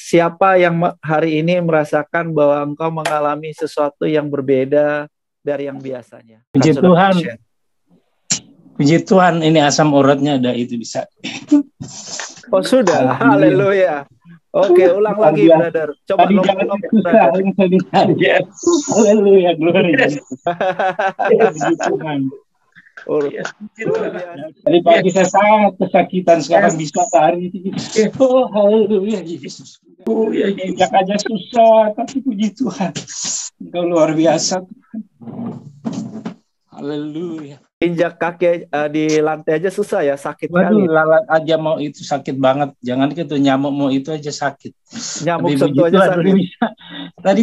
siapa yang hari ini merasakan bahwa engkau mengalami sesuatu yang berbeda dari yang biasanya? Puji Tuhan. Puji Tuhan, ini asam uratnya ada itu bisa. Oh sudah, haleluya. Oke, ulang lagi, brother. Coba lompat, brother. Haleluya, glory. Puji Tuhan. Tadi pagi saya sangat kesakitan, sekarang bisa hari ini. Oh, haleluya, Yesus. Oh, ya, injak aja susah, tapi puji Tuhan. Engkau luar biasa. Haleluya. Injak kaki di lantai aja susah ya, sakit kali. Waduh, lalat aja mau itu sakit banget. Jangan gitu, nyamuk mau itu aja sakit. Nyamuk sentuh aja sakit. Tadi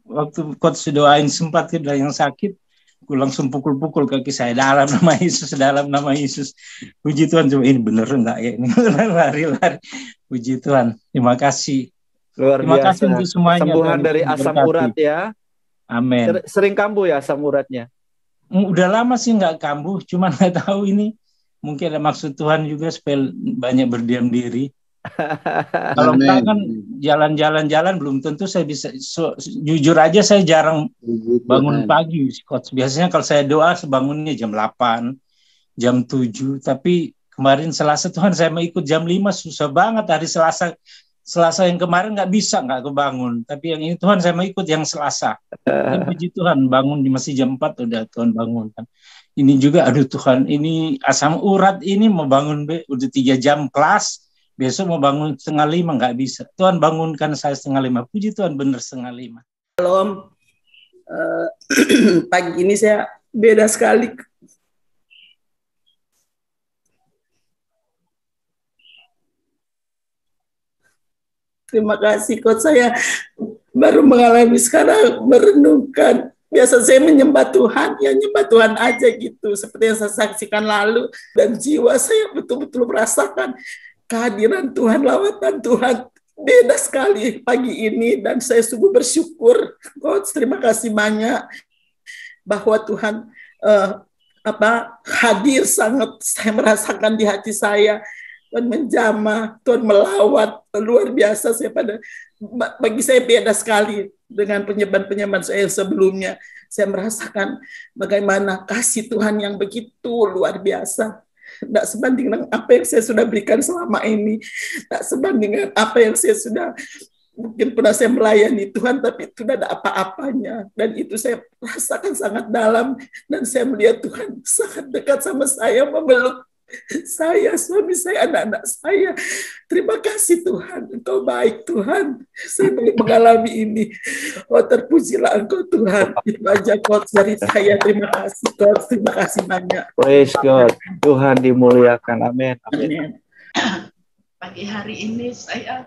waktu coach doain sempat ada yang sakit, aku langsung pukul-pukul kaki saya, dalam nama Yesus, dalam nama Yesus. Puji Tuhan, coba ini bener enggak ya? Ini lari-lari. Puji Tuhan. Terima kasih. Terima kasih untuk semuanya. Sembuhan dari asam urat ya. Amin. Sering kambuh ya asam uratnya? Udah lama sih nggak kambuh, cuman nggak tahu ini mungkin ada maksud Tuhan juga supaya banyak berdiam diri. Kalau enggak kan jalan-jalan belum tentu saya bisa. Jujur aja saya jarang bangun pagi, Coach. Biasanya kalau saya doa bangunnya jam 8, jam 7. Tapi kemarin Selasa Tuhan saya mau ikut jam 5, susah banget hari Selasa yang kemarin nggak kebangun. Tapi yang ini Tuhan saya mau ikut yang Selasa. Puji Tuhan, bangun masih jam 4 udah Tuhan bangunkan. Ini juga aduh Tuhan, ini asam urat ini mau bangun udah 3 jam kelas, besok mau bangun 4:30 nggak bisa. Tuhan bangunkan saya 4:30. Puji Tuhan bener 4:30. Shalom. Pagi ini saya beda sekali. Terima kasih, Coach. Saya baru mengalami sekarang merenungkan. Biasa saya menyembah Tuhan, ya nyembah Tuhan aja gitu. Seperti yang saya saksikan lalu. Dan jiwa saya betul-betul merasakan kehadiran Tuhan, lawatan Tuhan. Beda sekali pagi ini. Dan saya sungguh bersyukur. Coach, terima kasih banyak. Bahwa Tuhan hadir sangat, saya merasakan di hati saya. Tuhan menjamah, Tuhan melawat, luar biasa. Bagi saya beda sekali dengan penyembahan saya sebelumnya. Saya merasakan bagaimana kasih Tuhan yang begitu luar biasa. Tidak sebanding dengan apa yang saya sudah berikan selama ini. Tidak sebanding dengan apa yang saya sudah, mungkin pernah saya melayani Tuhan, tapi tidak ada apa-apanya. Dan itu saya rasakan sangat dalam. Dan saya melihat Tuhan sangat dekat sama saya, memeluk saya, suami saya, anak-anak saya. Terima kasih Tuhan, Engkau baik Tuhan. Saya boleh mengalami ini. Oh, terpujilah Engkau Tuhan. Itu aja Coach dari saya. Terima kasih Coach, terima kasih banyak. Praise God, Tuhan dimuliakan. Amin. Amin. Pagi hari ini saya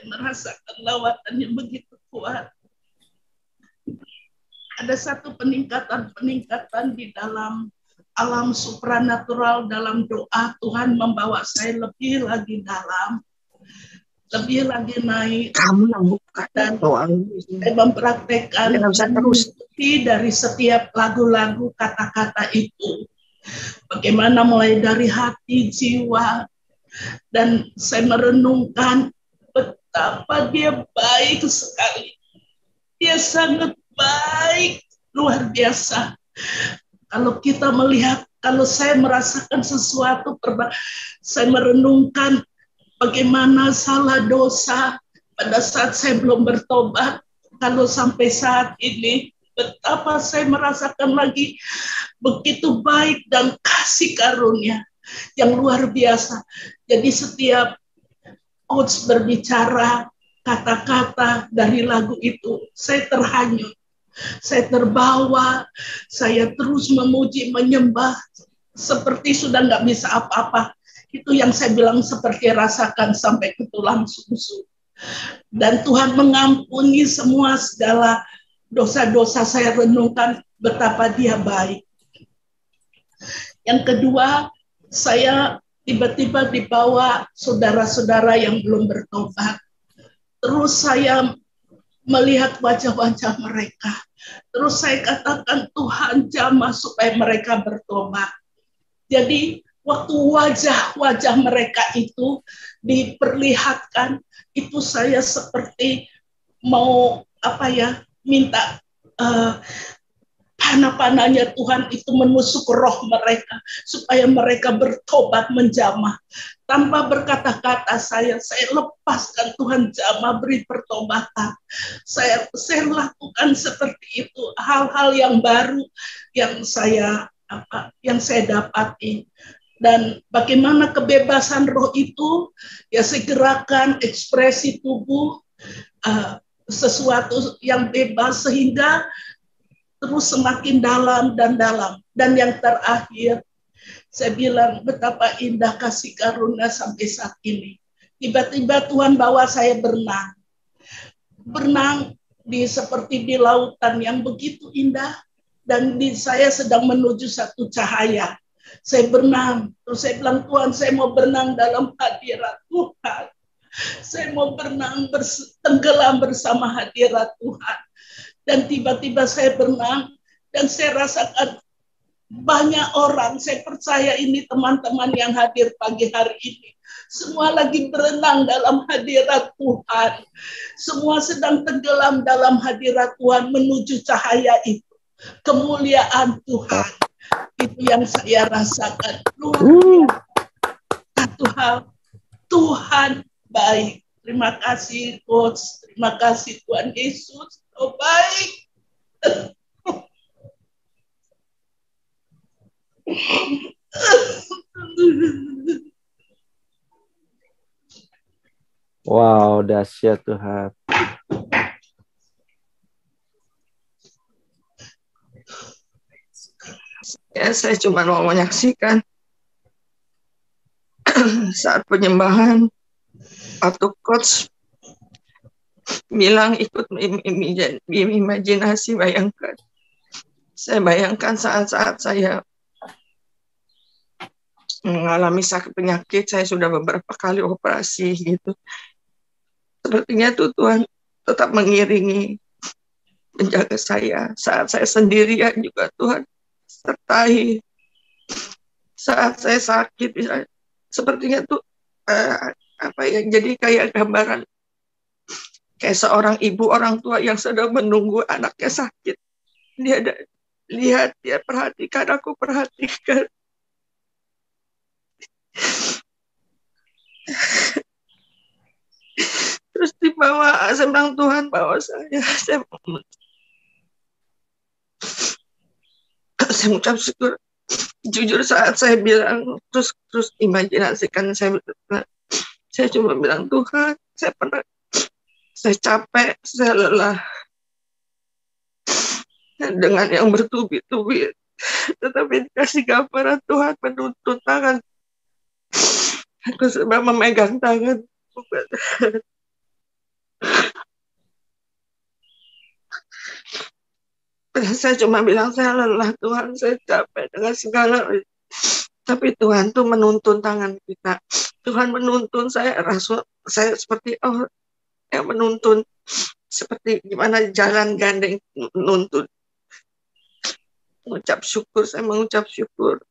merasakan lawatan yang begitu kuat. Ada satu peningkatan di dalam alam supranatural, dalam doa. Tuhan membawa saya lebih lagi dalam, lebih lagi naik, dan saya mempraktekkan dari setiap lagu-lagu, kata-kata itu, bagaimana mulai dari hati, jiwa. Dan saya merenungkan betapa dia baik sekali, dia sangat baik, luar biasa. Kalau kita melihat, kalau saya merasakan sesuatu, saya merenungkan bagaimana salah dosa pada saat saya belum bertobat. Kalau sampai saat ini, betapa saya merasakan lagi begitu baik dan kasih karunia yang luar biasa. Jadi setiap Coach berbicara kata-kata dari lagu itu, saya terhanyut. Saya terbawa, saya terus memuji, menyembah, seperti sudah nggak bisa apa-apa. Itu yang saya bilang seperti rasakan sampai ke tulang susu. Dan Tuhan mengampuni semua segala dosa-dosa. Saya renungkan betapa dia baik. Yang kedua, saya tiba-tiba dibawa saudara-saudara yang belum bertobat. Terus saya melihat wajah-wajah mereka. Terus saya katakan, Tuhan jamah supaya mereka bertobat. Jadi waktu wajah-wajah mereka itu diperlihatkan, itu saya seperti mau minta panah-panahnya Tuhan itu menusuk roh mereka supaya mereka bertobat menjamah. Tanpa berkata-kata saya lepaskan, Tuhan jamah, beri pertobatan. Saya lakukan seperti itu, hal-hal yang baru yang saya dapati. Dan bagaimana kebebasan roh itu, ya segerakan ekspresi tubuh, sesuatu yang bebas sehingga terus semakin dalam dan dalam. Dan yang terakhir, saya bilang betapa indah kasih karunia sampai saat ini. Tiba-tiba Tuhan bawa saya berenang. Berenang seperti di lautan yang begitu indah. Dan saya sedang menuju satu cahaya. Saya berenang, terus saya bilang, Tuhan, saya mau berenang dalam hadirat Tuhan. Saya mau berenang, tenggelam bersama hadirat Tuhan. Dan tiba-tiba saya berenang, dan saya rasakan banyak orang, saya percaya ini teman-teman yang hadir pagi hari ini, semua lagi berenang dalam hadirat Tuhan. Semua sedang tenggelam dalam hadirat Tuhan menuju cahaya itu. Kemuliaan Tuhan. Itu yang saya rasakan. Luar biasa. Satu hal, Tuhan baik. Terima kasih Coach, terima kasih Tuhan Yesus, oh baik. Wow, dahsyat Tuhan. Ya, saya cuma mau menyaksikan saat penyembahan atau coach bilang ikut imajinasi, bayangkan. Saya bayangkan saat-saat saya mengalami sakit penyakit, saya sudah beberapa kali operasi gitu. Sepertinya tuh Tuhan tetap mengiringi, menjaga saya. Saat saya sendirian juga Tuhan sertai. Saat saya sakit, sepertinya tuh jadi kayak gambaran kayak seorang ibu, orang tua yang sedang menunggu anaknya sakit. Dia lihat, dia perhatikan, aku perhatikan. Terus dibawa, saya bilang, Tuhan bawa saya mengucap syukur. Jujur saat saya bilang, terus imajinasikan, saya cuma bilang, Tuhan, saya capek, saya lelah dengan yang bertubi-tubi, tetapi dikasih gambaran Tuhan menuntun tangan. Aku sedang memegang tangan. Saya cuma bilang, saya lelah Tuhan, saya capek dengan segala. Tapi Tuhan tuh menuntun tangan kita. Tuhan menuntun saya, saya seperti yang menuntun, seperti gimana jalan gandeng menuntun. Mengucap syukur, saya mengucap syukur.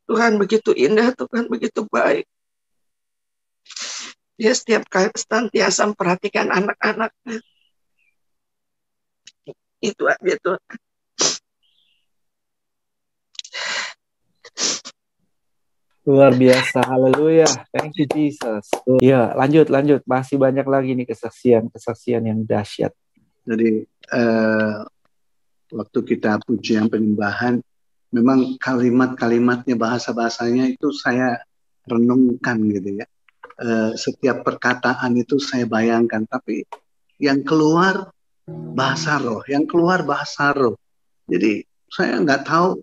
Tuhan begitu indah, Tuhan begitu baik. Dia setiap kali senantiasa memperhatikan anak-anaknya. Itu aja Tuhan. Luar biasa, haleluya. Thank you Jesus. Ya, lanjut. Masih banyak lagi nih kesaksian yang dahsyat. Jadi waktu kita pujian penyembahan, memang kalimat-kalimatnya, bahasa-bahasanya itu saya renungkan gitu ya. Setiap perkataan itu saya bayangkan, tapi yang keluar bahasa roh, Jadi saya nggak tahu,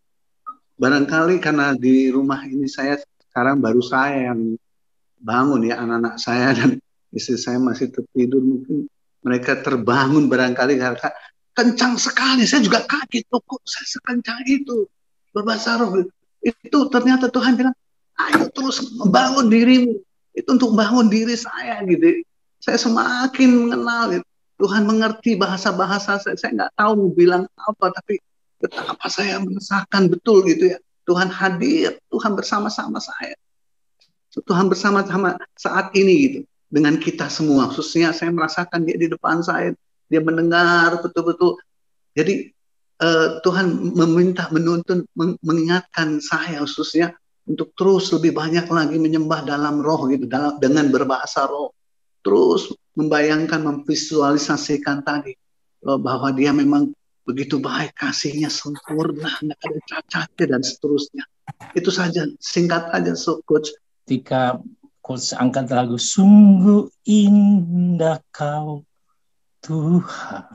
barangkali karena di rumah ini saya sekarang baru saya yang bangun ya, anak-anak saya dan istri saya masih tertidur, mungkin mereka terbangun barangkali karena kencang sekali. Saya juga kaget, kok saya sekencang itu berbahasa roh. Itu ternyata Tuhan bilang, ayo terus membangun dirimu. Itu untuk bangun diri saya gitu. Saya semakin mengenal gitu. Tuhan mengerti bahasa-bahasa saya nggak tahu mau bilang apa, tapi betapa saya merasakan betul gitu ya. Tuhan hadir, Tuhan bersama-sama saya. Tuhan bersama-sama saat ini gitu dengan kita semua. Khususnya saya merasakan dia di depan saya, dia mendengar betul-betul. Jadi Tuhan meminta, menuntun, mengingatkan saya khususnya untuk terus lebih banyak lagi menyembah dalam roh gitu, dengan berbahasa roh. Terus membayangkan, memvisualisasikan tadi bahwa dia memang begitu baik, kasihnya sempurna, tidak ada cacatnya dan seterusnya. Itu saja, singkat aja, Coach. Ketika Coach angkat lagu Sungguh Indah Kau Tuhan,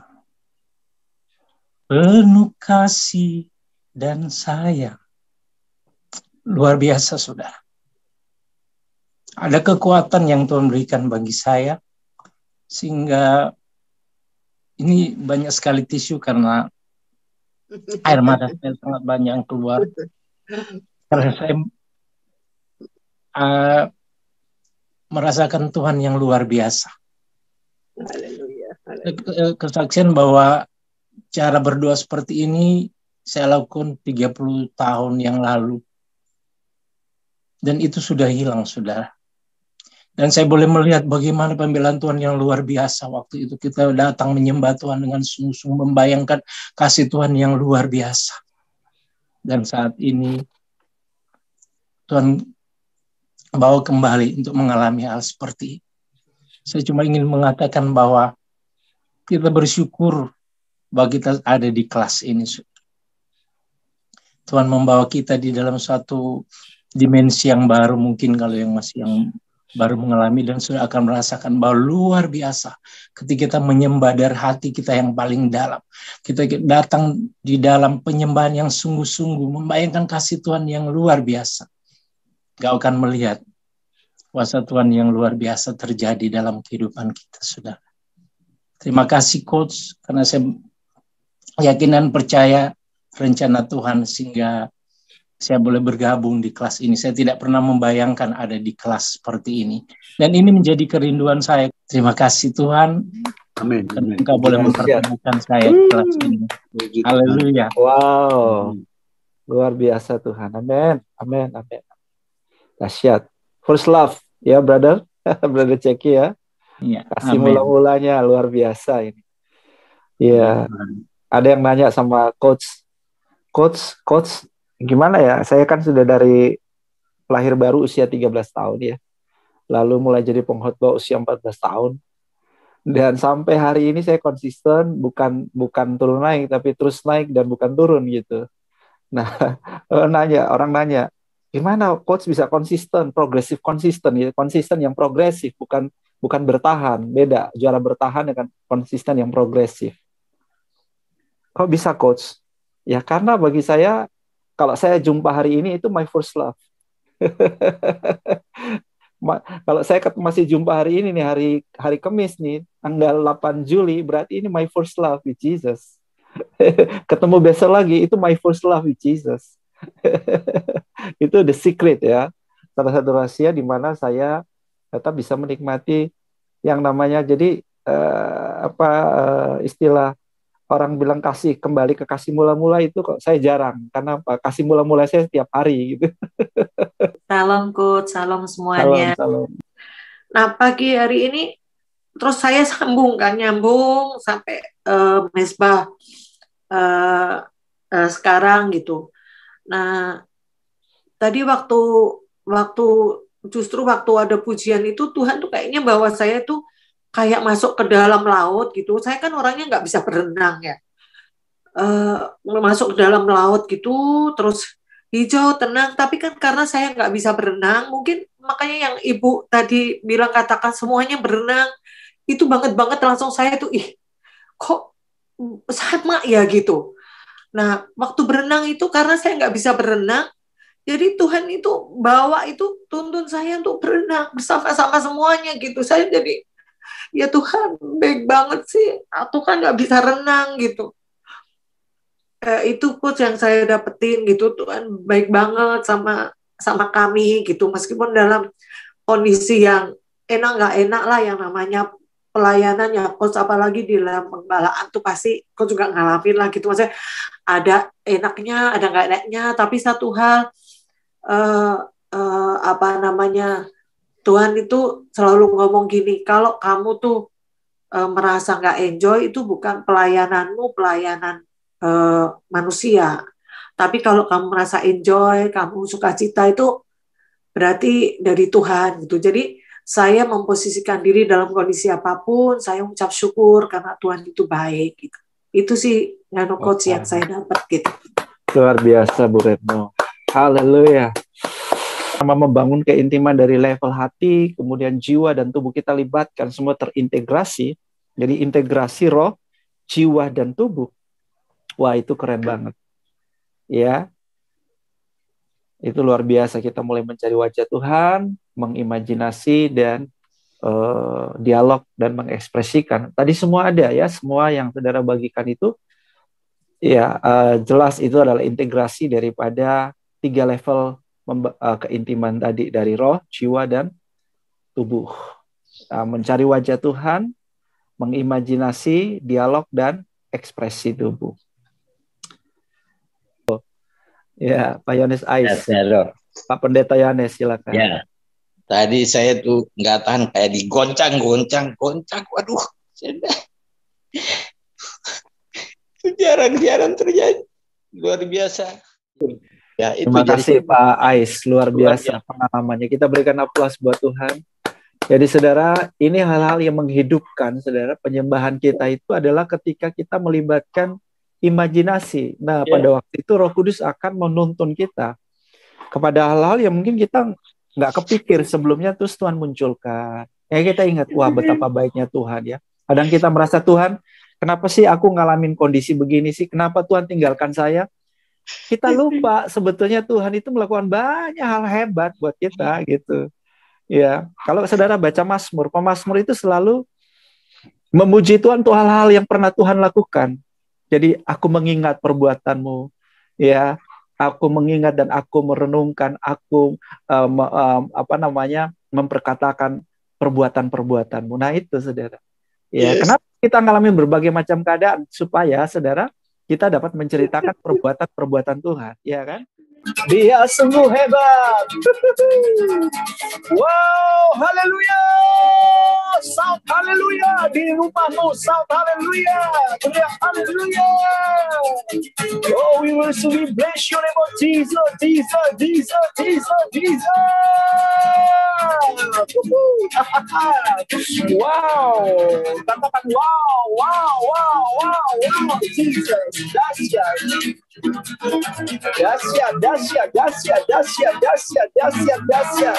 penuh kasih dan sayang. Luar biasa, saudara. Ada kekuatan yang Tuhan berikan bagi saya, sehingga ini banyak sekali tisu karena air mata saya sangat banyak yang keluar. Karena saya merasakan Tuhan yang luar biasa. Kesaksian bahwa cara berdoa seperti ini saya lakukan 30 tahun yang lalu. Dan itu sudah hilang, saudara. Dan saya boleh melihat bagaimana pembelaan Tuhan yang luar biasa. Waktu itu kita datang menyembah Tuhan dengan sungguh-sungguh, membayangkan kasih Tuhan yang luar biasa. Dan saat ini Tuhan bawa kembali untuk mengalami hal seperti ini. Saya cuma ingin mengatakan bahwa kita bersyukur bahwa kita ada di kelas ini. Tuhan membawa kita di dalam suatu dimensi yang baru, mungkin kalau yang masih yang baru mengalami dan sudah akan merasakan bahwa luar biasa ketika kita menyembah dari hati kita yang paling dalam. Kita datang di dalam penyembahan yang sungguh-sungguh, membayangkan kasih Tuhan yang luar biasa. Gak akan melihat kuasa Tuhan yang luar biasa terjadi dalam kehidupan kita, saudara. Terima kasih, Coach, karena saya yakin dan percaya rencana Tuhan sehingga saya boleh bergabung di kelas ini. Saya tidak pernah membayangkan ada di kelas seperti ini. Dan ini menjadi kerinduan saya. Terima kasih Tuhan. Amin. Engkau boleh mempertemukan saya di kelas ini. Haleluya. Wow. Luar biasa Tuhan. Amin. Amin. Amin. Dahsyat. First love. Ya, brother. Brother Ceki ya. Ya, kasih mula-mulanya luar biasa ini. Ya. Ada yang nanya sama Coach, gimana ya? Saya kan sudah dari lahir baru usia 13 tahun ya. Lalu mulai jadi pengkhotbah usia 14 tahun. Dan sampai hari ini saya konsisten, bukan turun naik, tapi terus naik dan bukan turun gitu. Nah, orang nanya, gimana Coach bisa konsisten, progresif konsisten ya? Konsisten yang progresif, bukan bertahan. Beda, juara bertahan dengan konsisten yang progresif. Kok bisa Coach? Ya karena bagi saya, kalau saya jumpa hari ini itu my first love. Kalau saya masih jumpa hari ini nih, hari Kamis nih, tanggal 8 Juli, berarti ini my first love with Jesus. Ketemu besok lagi, itu my first love with Jesus. Itu the secret ya. Salah satu rahasia di mana saya tetap bisa menikmati yang namanya, jadi istilah orang bilang kembali ke kasih mula-mula itu kok saya jarang. Karena apa? Kasih mula-mula saya setiap hari gitu. Salam Coach, salam semuanya. Salam. Nah, pagi hari ini terus saya nyambung sampai mesbah sekarang gitu. Nah, tadi justru waktu ada pujian itu Tuhan tuh kayaknya bawa saya tuh kayak masuk ke dalam laut gitu. Saya kan orangnya nggak bisa berenang ya. Masuk ke dalam laut gitu, terus hijau, tenang. Tapi kan karena saya nggak bisa berenang, mungkin makanya yang Ibu tadi bilang katakan semuanya berenang, itu banget langsung saya tuh, kok sama ya gitu. Nah, waktu berenang itu karena saya nggak bisa berenang, jadi Tuhan itu bawa itu tuntun saya untuk berenang bersama-sama semuanya gitu. Saya jadi ya Tuhan baik banget sih, aku kan nggak bisa renang gitu. Itu Coach yang saya dapetin gitu, Tuhan baik banget sama kami gitu, meskipun dalam kondisi yang enak nggak enak lah, yang namanya pelayanan ya coach, apalagi di dalam penggembalaan tuh pasti coach juga ngalamin lah gitu, maksudnya ada enaknya ada nggak enaknya, tapi satu hal Tuhan itu selalu ngomong gini, kalau kamu tuh merasa nggak enjoy, itu bukan pelayananmu, pelayanan manusia. Tapi kalau kamu merasa enjoy, kamu sukacita, itu berarti dari Tuhan gitu. Jadi saya memposisikan diri dalam kondisi apapun, saya mengucap syukur karena Tuhan itu baik gitu. Itu sih coach yang saya dapat gitu. Luar biasa Bu Retno. Haleluya. Sama membangun keintiman dari level hati, kemudian jiwa dan tubuh kita libatkan, semua terintegrasi. Jadi integrasi roh, jiwa dan tubuh. Wah, itu keren banget. Ya. Itu luar biasa, kita mulai mencari wajah Tuhan, mengimajinasi dan dialog dan mengekspresikan. Tadi semua ada ya, semua yang saudara bagikan itu ya jelas itu adalah integrasi daripada 3 level keintiman tadi, dari roh, jiwa, dan tubuh. Mencari wajah Tuhan, mengimajinasi, dialog, dan ekspresi tubuh. Ya, Pak Yohanes Ais. Ya, Pak Pendeta Yohanes, silakan. Ya, tadi saya tuh nggak tahan, kayak digoncang. Waduh, jarang terjadi. Luar biasa. Ya, itu terima kasih Pak Ais, luar biasa pengalamannya. Kita berikan aplaus buat Tuhan. Jadi saudara, ini hal-hal yang menghidupkan, saudara. Penyembahan kita itu adalah ketika kita melibatkan imajinasi. Nah, pada waktu itu Roh Kudus akan menuntun kita kepada hal-hal yang mungkin kita nggak kepikir sebelumnya, terus Tuhan munculkan. Ya kita ingat, wah betapa baiknya Tuhan ya. Kadang kita merasa, Tuhan, kenapa sih aku ngalamin kondisi begini sih? Kenapa Tuhan tinggalkan saya? Kita lupa sebetulnya Tuhan itu melakukan banyak hal hebat buat kita gitu. Ya, kalau saudara baca Mazmur, pemazmur itu selalu memuji Tuhan untuk hal-hal yang pernah Tuhan lakukan. Jadi aku mengingat perbuatanmu, ya, aku mengingat dan aku merenungkan, aku memperkatakan perbuatan-perbuatanmu. Nah itu saudara. Ya, kenapa kita ngalamin berbagai macam keadaan? Supaya saudara, kita dapat menceritakan perbuatan-perbuatan Tuhan, ya kan? Dia sungguh hebat. Wow, haleluya. Shout haleluya di rumahmu, shout haleluya. Teriak haleluya. Oh, we will soon bless your name, oh Jesus, Jesus, Jesus, Jesus, Jesus. Wow, katakan wow, wow, wow, wow, wow, Jesus, dahsyat. Dahsyat.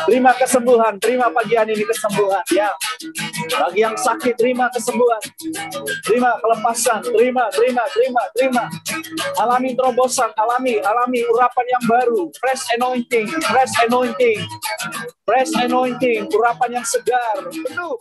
Terima kesembuhan, terima pagi hari ini kesembuhan ya. Bagi yang sakit, terima kesembuhan, terima kelepasan, terima. Alami terobosan, alami urapan yang baru, fresh anointing, urapan yang segar, penuh.